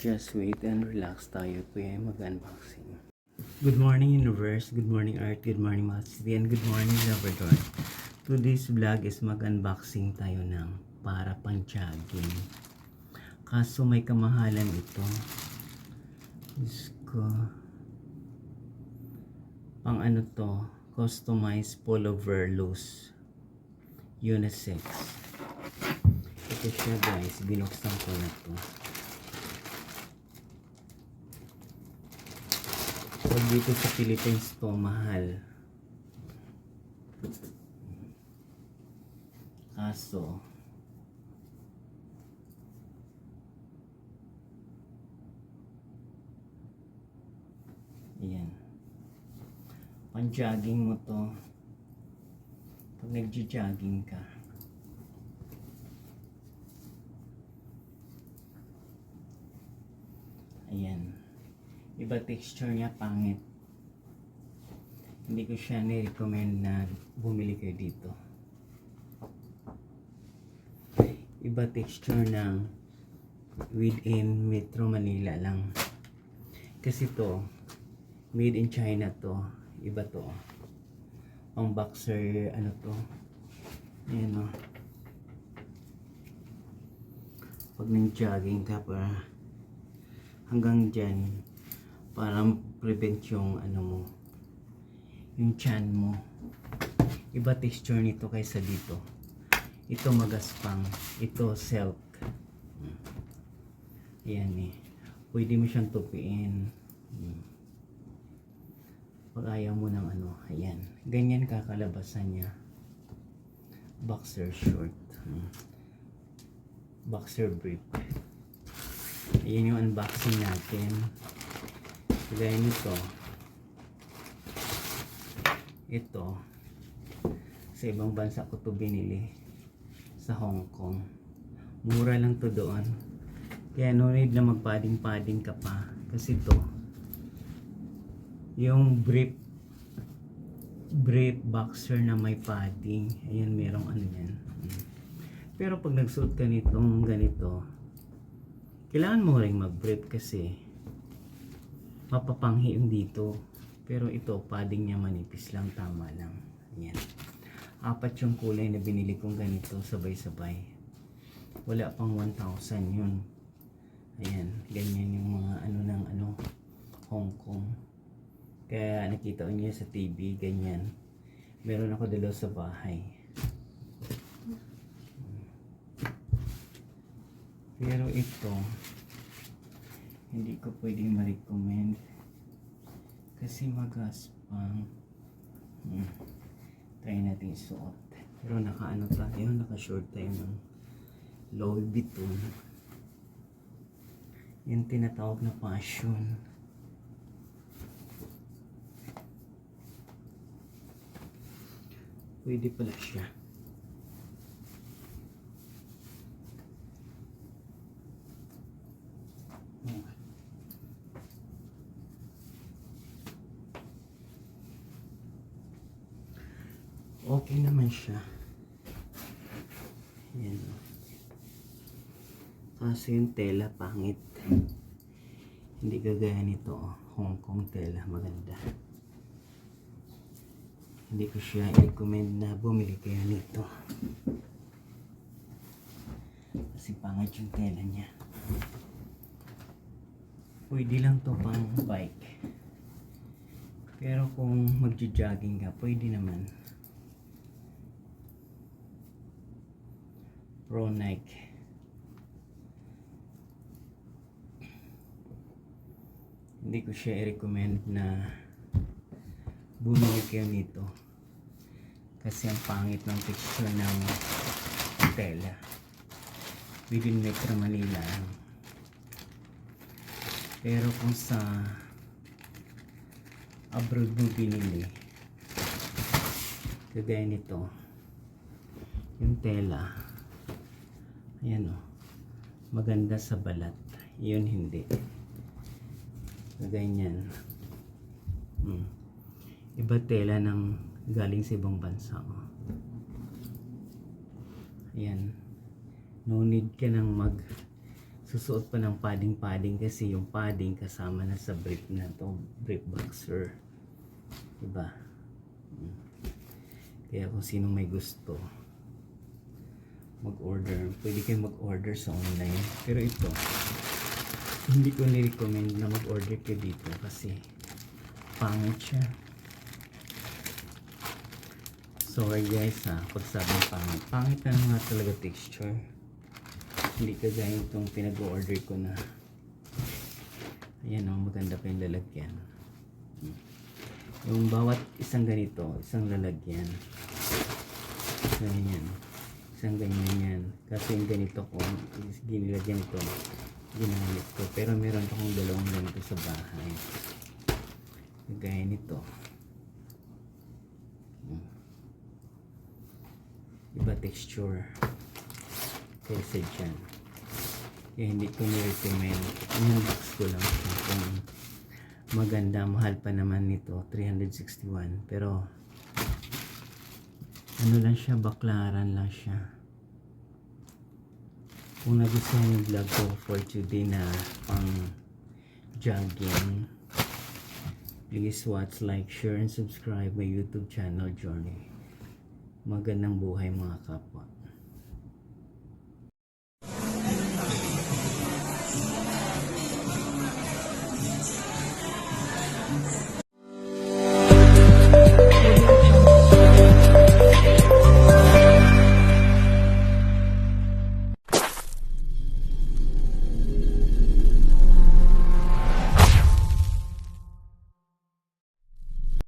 Just wait and relax tayo po ay mag-unboxing. Good morning universe, good morning earth, good morning mga city, and good morning Labrador. Today's vlog is mag-unboxing tayo ng para pang jogging. Kaso may kamahalan ito. Diyos ko. Pang ano to, customized pullover loose. Unisex. Ito siya guys, binuksan ko na to. Pag dito sa Philippines to, mahal. Kaso, ayan. Pang-jogging mo to. Pag nagja-jogging ka. Ayan. Iba texture niya, pangit. Hindi ko siya ni-recommend na bumili kayo dito. Iba texture ng within Metro Manila lang. Kasi to, made in China to. Iba to. Ang boxer, ano to. Ayan o. Pag nang-jogging ka para hanggang dyan, para prevent yung ano mo, yung chan mo. Iba texture nito kaysa dito. Ito magaspang, ito silk. Ayan eh, pwede mo siyang tupiin pag ayaw mo ng ano. Ayan, ganyan kakalabasan niya. Boxer short, boxer brief. Ayan yung unboxing natin. Gaya nito, ito sa ibang bansa ko to binili, sa Hong Kong. Mura lang to doon, kaya no need na magpading-pading ka pa. Kasi to yung brief boxer na may padding. Ayan, merong ano yan. Pero pag nagsuot ka nitong ganito, kailangan mo ring mag-brief kasi mapapanghi yung dito. Pero ito, padding niya manipis lang, tama lang. Ayan. 4 yung kulay na binili kong ganito, sabay-sabay. Wala pang 1,000 yun. Ayan, ganyan yung mga ano ng ano, Hong Kong. Kaya nakita niyo sa TV, ganyan. Meron ako dalawa sa bahay. Pero ito, hindi ko pwedeng ma-recommend kasi magaspang. Try natin isuot. Pero naka-ano tayo, naka-short tayo ng Louis Vuitton. Yung tinatawag na passion. Pwede pala siya. Okay naman siya. Yan. Kaso yung tela pangit. Hindi kagaya nito, Hong Kong tela, maganda. Hindi ko siya i-recommend na bumili kayo nito. Kasi pangit yung tela niya. Pwede lang to pang bike. Pero kung magja-jogging ka, pwede naman. Pro Nike. Hindi ko siya i-recommend na bumili kayo nito kasi ang pangit ng texture ng tela. Within Metro Manila. Pero kung sa abroad mo binili, kagaya nito, yung tela, ayan o, maganda sa balat. Yun hindi. Ganyan. Iba tela ng galing sa ibang bansa. Ayan. No need ka nang susuot pa ng padding kasi yung padding kasama na sa brief na to, brief boxer, diba? Kaya kung sino may gusto mag-order, pwede kayo mag-order sa online. Pero ito, hindi ko ni-recommend na mag-order kayo dito kasi pangit siya. Sorry guys ha, pag sabing pangit na nga talaga texture. Hindi kagaya itong pinag-order ko na ayan o, maganda pa yung lalagyan. Yung bawat isang ganito, isang lalagyan, ganyan, isang ganyan yan. Kasi yung ganito ko, ginilagyan ito, ginamit ko. Pero meron akong dalawang ganito sa bahay. Gaya nito. Iba texture kaysa dyan. Kaya hindi ko ni-recommend. Yung box ko lang siya. Kung maganda, mahal pa naman nito, 361. Pero ano lang siya, baklaran lang siya. Kung nagustuhan yung vlog ko for today na pang jogging, please watch, like, share, and subscribe my YouTube channel Journey. Magandang buhay mga kapwa.